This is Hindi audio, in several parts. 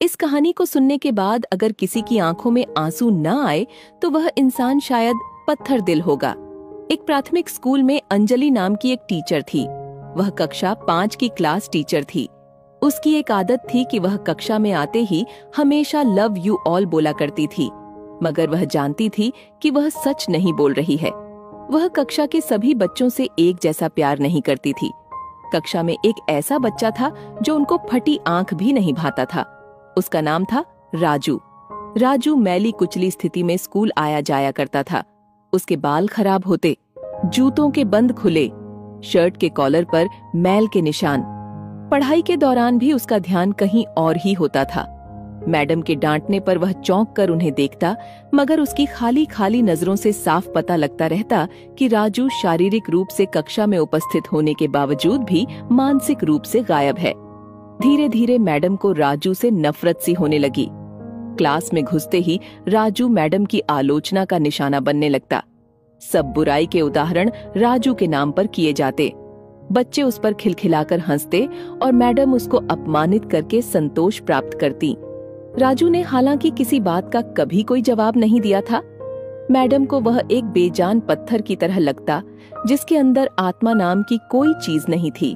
इस कहानी को सुनने के बाद अगर किसी की आंखों में आंसू न आए तो वह इंसान शायद पत्थर दिल होगा। एक प्राथमिक स्कूल में अंजलि नाम की एक टीचर थी। वह कक्षा 5 की क्लास टीचर थी। उसकी एक आदत थी कि वह कक्षा में आते ही हमेशा लव यू ऑल बोला करती थी, मगर वह जानती थी कि वह सच नहीं बोल रही है। वह कक्षा के सभी बच्चों से एक जैसा प्यार नहीं करती थी। कक्षा में एक ऐसा बच्चा था जो उनको फटी आंख भी नहीं भाता था। उसका नाम था राजू। राजू मैली कुचली स्थिति में स्कूल आया जाया करता था। उसके बाल खराब होते, जूतों के बंद खुले, शर्ट के कॉलर पर मैल के निशान। पढ़ाई के दौरान भी उसका ध्यान कहीं और ही होता था। मैडम के डांटने पर वह चौंक कर उन्हें देखता, मगर उसकी खाली खाली नजरों से साफ पता लगता रहता कि राजू शारीरिक रूप से कक्षा में उपस्थित होने के बावजूद भी मानसिक रूप से गायब है। धीरे धीरे मैडम को राजू से नफरत सी होने लगी। क्लास में घुसते ही राजू मैडम की आलोचना का निशाना बनने लगता। सब बुराई के उदाहरण राजू के नाम पर किए जाते। बच्चे उस पर खिलखिलाकर हंसते और मैडम उसको अपमानित करके संतोष प्राप्त करती। राजू ने हालांकि किसी बात का कभी कोई जवाब नहीं दिया था। मैडम को वह एक बेजान पत्थर की तरह लगता, जिसके अंदर आत्मा नाम की कोई चीज नहीं थी।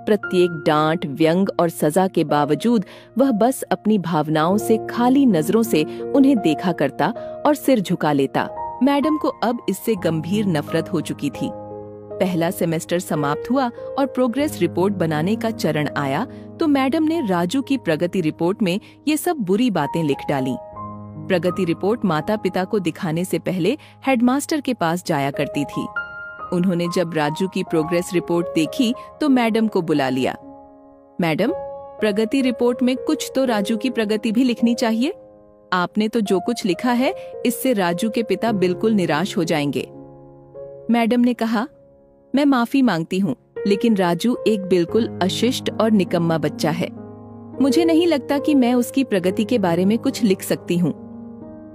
प्रत्येक डांट, व्यंग और सजा के बावजूद वह बस अपनी भावनाओं से खाली नजरों से उन्हें देखा करता और सिर झुका लेता। मैडम को अब इससे गंभीर नफरत हो चुकी थी। पहला सेमेस्टर समाप्त हुआ और प्रोग्रेस रिपोर्ट बनाने का चरण आया तो मैडम ने राजू की प्रगति रिपोर्ट में ये सब बुरी बातें लिख डाली। प्रगति रिपोर्ट माता पिता को दिखाने से पहले हेडमास्टर के पास जाया करती थी। उन्होंने जब राजू की प्रोग्रेस रिपोर्ट देखी तो मैडम को बुला लिया। मैडम, प्रगति रिपोर्ट में कुछ तो राजू की प्रगति भी लिखनी चाहिए। आपने तो जो कुछ लिखा है इससे राजू के पिता बिल्कुल निराश हो जाएंगे। मैडम ने कहा, मैं माफी मांगती हूँ, लेकिन राजू एक बिल्कुल अशिष्ट और निकम्मा बच्चा है। मुझे नहीं लगता कि मैं उसकी प्रगति के बारे में कुछ लिख सकती हूँ।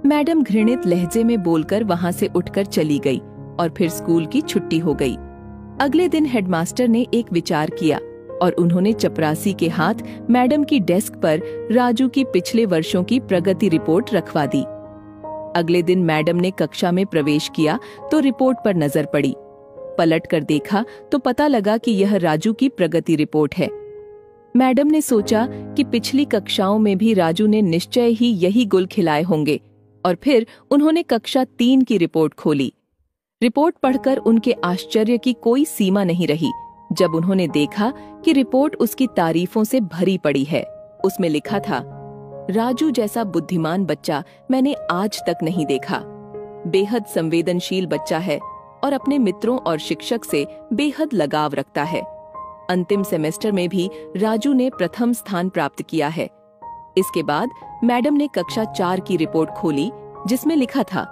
मैडम घृणित लहजे में बोलकर वहां से उठकर चली गई और फिर स्कूल की छुट्टी हो गई। अगले दिन हेडमास्टर ने एक विचार किया और उन्होंने चपरासी के हाथ मैडम की डेस्क पर राजू की पिछले वर्षों की प्रगति रिपोर्ट रखवा दी। अगले दिन मैडम ने कक्षा में प्रवेश किया तो रिपोर्ट पर नजर पड़ी। पलट कर देखा तो पता लगा कि यह राजू की प्रगति रिपोर्ट है। मैडम ने सोचा कि पिछली कक्षाओं में भी राजू ने निश्चय ही यही गुल खिलाए होंगे और फिर उन्होंने कक्षा 3 की रिपोर्ट खोली। रिपोर्ट पढ़कर उनके आश्चर्य की कोई सीमा नहीं रही जब उन्होंने देखा कि रिपोर्ट उसकी तारीफों से भरी पड़ी है। उसमें लिखा था, राजू जैसा बुद्धिमान बच्चा मैंने आज तक नहीं देखा। बेहद संवेदनशील बच्चा है और अपने मित्रों और शिक्षक से बेहद लगाव रखता है। अंतिम सेमेस्टर में भी राजू ने प्रथम स्थान प्राप्त किया है। इसके बाद मैडम ने कक्षा 4 की रिपोर्ट खोली जिसमें लिखा था,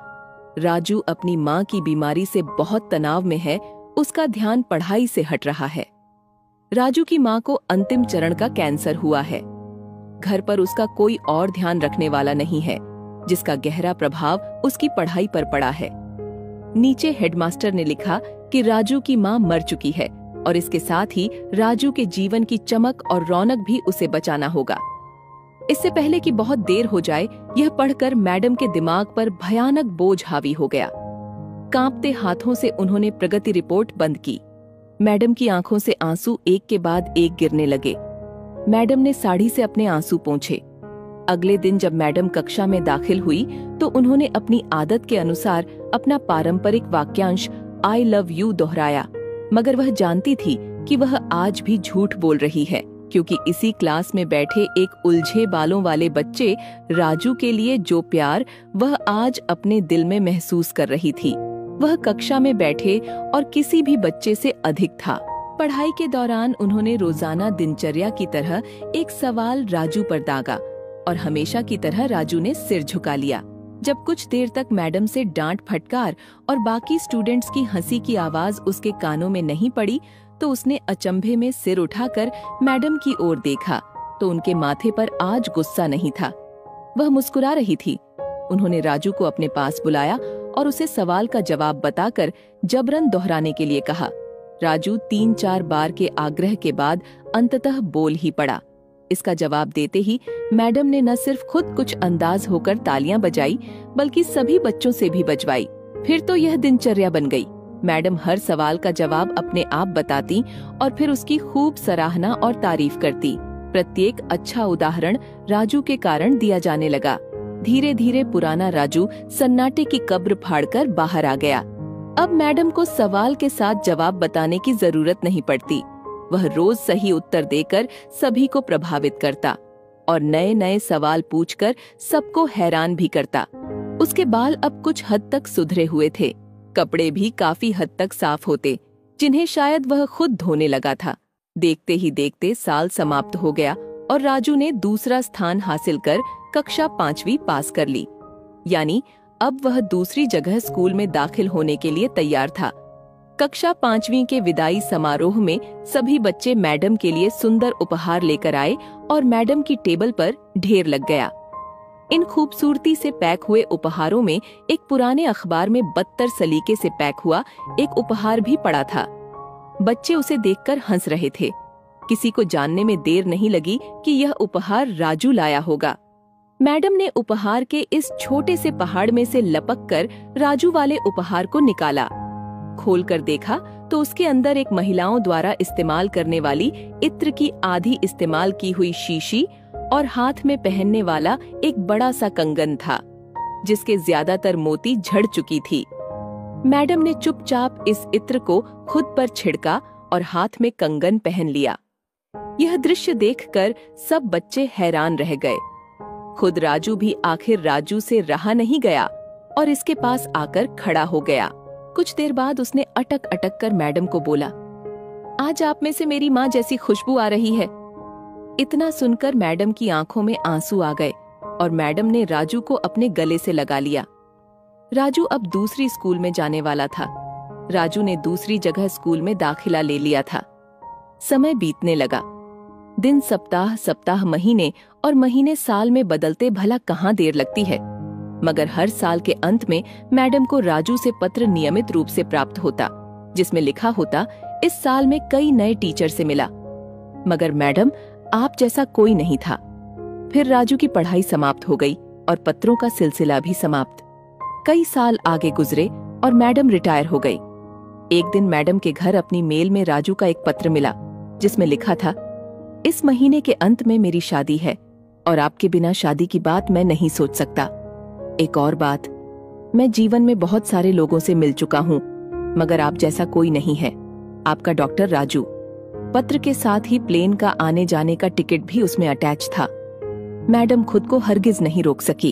राजू अपनी माँ की बीमारी से बहुत तनाव में है, उसका ध्यान पढ़ाई से हट रहा है। राजू की माँ को अंतिम चरण का कैंसर हुआ है। घर पर उसका कोई और ध्यान रखने वाला नहीं है, जिसका गहरा प्रभाव उसकी पढ़ाई पर पड़ा है। नीचे हेडमास्टर ने लिखा कि राजू की माँ मर चुकी है और इसके साथ ही राजू के जीवन की चमक और रौनक भी उसे बचाना होगा। इससे पहले कि बहुत देर हो जाए, यह पढ़कर मैडम के दिमाग पर भयानक बोझ हावी हो गया। कांपते हाथों से उन्होंने प्रगति रिपोर्ट बंद की। मैडम की आंखों से आंसू एक के बाद एक गिरने लगे। मैडम ने साड़ी से अपने आंसू पोंछे। अगले दिन जब मैडम कक्षा में दाखिल हुई तो उन्होंने अपनी आदत के अनुसार अपना पारंपरिक वाक्यांश आई लव यू दोहराया, मगर वह जानती थी कि वह आज भी झूठ बोल रही है, क्योंकि इसी क्लास में बैठे एक उलझे बालों वाले बच्चे राजू के लिए जो प्यार वह आज अपने दिल में महसूस कर रही थी, वह कक्षा में बैठे और किसी भी बच्चे से अधिक था। पढ़ाई के दौरान उन्होंने रोजाना दिनचर्या की तरह एक सवाल राजू पर दागा और हमेशा की तरह राजू ने सिर झुका लिया। जब कुछ देर तक मैडम से डांट फटकार और बाकी स्टूडेंट्स की हंसी की आवाज उसके कानों में नहीं पड़ी तो उसने अचंभे में सिर उठाकर मैडम की ओर देखा तो उनके माथे पर आज गुस्सा नहीं था, वह मुस्कुरा रही थी। उन्होंने राजू को अपने पास बुलाया और उसे सवाल का जवाब बताकर जबरन दोहराने के लिए कहा। राजू 3-4 बार के आग्रह के बाद अंततः बोल ही पड़ा। इसका जवाब देते ही मैडम ने न सिर्फ खुद कुछ अंदाज होकर तालियां बजाई, बल्कि सभी बच्चों से भी बजवाई। फिर तो यह दिनचर्या बन गई। मैडम हर सवाल का जवाब अपने आप बताती और फिर उसकी खूब सराहना और तारीफ करती। प्रत्येक अच्छा उदाहरण राजू के कारण दिया जाने लगा। धीरे धीरे पुराना राजू सन्नाटे की कब्र फाड़कर बाहर आ गया। अब मैडम को सवाल के साथ जवाब बताने की जरूरत नहीं पड़ती। वह रोज सही उत्तर देकर सभी को प्रभावित करता और नए नए सवाल पूछकर सबको हैरान भी करता। उसके बाल अब कुछ हद तक सुधरे हुए थे, कपड़े भी काफी हद तक साफ होते, जिन्हें शायद वह खुद धोने लगा था। देखते ही देखते साल समाप्त हो गया और राजू ने दूसरा स्थान हासिल कर कक्षा 5वीं पास कर ली। यानी अब वह दूसरी जगह स्कूल में दाखिल होने के लिए तैयार था। कक्षा 5वीं के विदाई समारोह में सभी बच्चे मैडम के लिए सुंदर उपहार लेकर आए और मैडम की टेबल पर ढेर लग गया। इन खूबसूरती से पैक हुए उपहारों में एक पुराने अखबार में बदतर सलीके से पैक हुआ एक उपहार भी पड़ा था। बच्चे उसे देखकर हंस रहे थे। किसी को जानने में देर नहीं लगी कि यह उपहार राजू लाया होगा। मैडम ने उपहार के इस छोटे से पहाड़ में से लपक कर राजू वाले उपहार को निकाला। खोलकर देखा तो उसके अंदर एक महिलाओं द्वारा इस्तेमाल करने वाली इत्र की आधी इस्तेमाल की हुई शीशी और हाथ में पहनने वाला एक बड़ा सा कंगन था, जिसके ज्यादातर मोती झड़ चुकी थी। मैडम ने चुपचाप इस इत्र को खुद पर छिड़का और हाथ में कंगन पहन लिया। यह दृश्य देखकर सब बच्चे हैरान रह गए। खुद राजू भी आखिर राजू से रहा नहीं गया और इसके पास आकर खड़ा हो गया। कुछ देर बाद उसने अटक अटक कर मैडम को बोला, आज आप में से मेरी माँ जैसी खुशबू आ रही है। इतना सुनकर मैडम की आंखों में आंसू आ गए और मैडम ने राजू को अपने गले से लगा लिया। राजू अब दूसरी स्कूल में जाने वाला था। राजू ने दूसरी जगह स्कूल में दाखिला ले लिया था। समय बीतने लगा। दिन सप्ताह सप्ताह महीने और महीने साल में बदलते भला कहाँ देर लगती है। मगर हर साल के अंत में मैडम को राजू से पत्र नियमित रूप से प्राप्त होता, जिसमें लिखा होता, इस साल में कई नए टीचर से मिला, मगर मैडम आप जैसा कोई नहीं था। फिर राजू की पढ़ाई समाप्त हो गई और पत्रों का सिलसिला भी समाप्त। कई साल आगे गुजरे और मैडम रिटायर हो गई। एक दिन मैडम के घर अपनी मेल में राजू का एक पत्र मिला, जिसमें लिखा था, इस महीने के अंत में मेरी शादी है और आपके बिना शादी की बात मैं नहीं सोच सकता। एक और बात, मैं जीवन में बहुत सारे लोगों से मिल चुका हूँ, मगर आप जैसा कोई नहीं है। आपका डॉक्टर राजू। पत्र के साथ ही प्लेन का आने जाने का टिकट भी उसमें अटैच था। मैडम खुद को हरगिज नहीं रोक सकी।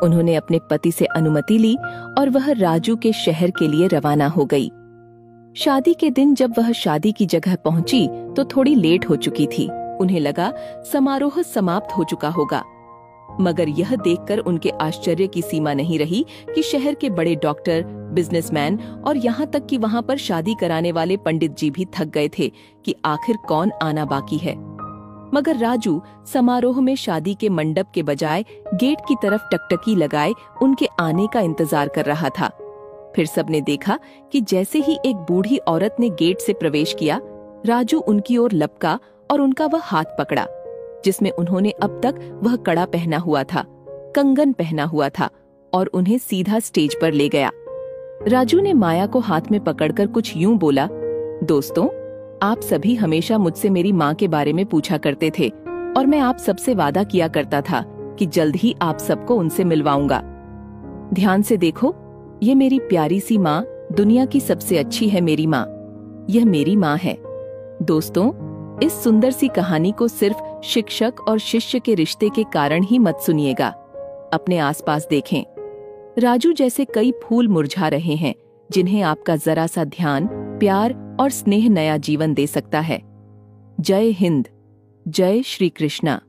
उन्होंने अपने पति से अनुमति ली और वह राजू के शहर के लिए रवाना हो गई। शादी के दिन जब वह शादी की जगह पहुंची तो थोड़ी लेट हो चुकी थी। उन्हें लगा समारोह समाप्त हो चुका होगा, मगर यह देखकर उनके आश्चर्य की सीमा नहीं रही कि शहर के बड़े डॉक्टर, बिजनेसमैन और यहाँ तक कि वहाँ पर शादी कराने वाले पंडित जी भी थक गए थे कि आखिर कौन आना बाकी है। मगर राजू समारोह में शादी के मंडप के बजाय गेट की तरफ टकटकी लगाए उनके आने का इंतजार कर रहा था। फिर सबने देखा कि जैसे ही एक बूढ़ी औरत ने गेट से प्रवेश किया, राजू उनकी ओर लपका और उनका वह हाथ पकड़ा, जिसमें उन्होंने अब तक वह कड़ा पहना हुआ था, कंगन पहना हुआ था, और उन्हें सीधा स्टेज पर ले गया। राजू ने माया को हाथ में पकड़कर कुछ यूं बोला, दोस्तों, आप सभी हमेशा मुझसे मेरी माँ के बारे में पूछा करते थे और मैं आप सबसे वादा किया करता था कि जल्द ही आप सबको उनसे मिलवाऊंगा। ध्यान से देखो, ये मेरी प्यारी सी माँ दुनिया की सबसे अच्छी है मेरी माँ। यह मेरी माँ है। दोस्तों, इस सुंदर सी कहानी को सिर्फ शिक्षक और शिष्य के रिश्ते के कारण ही मत सुनिएगा। अपने आसपास देखें। राजू जैसे कई फूल मुरझा रहे हैं, जिन्हें आपका जरा सा ध्यान, प्यार और स्नेह नया जीवन दे सकता है। जय हिंद, जय श्री कृष्णा।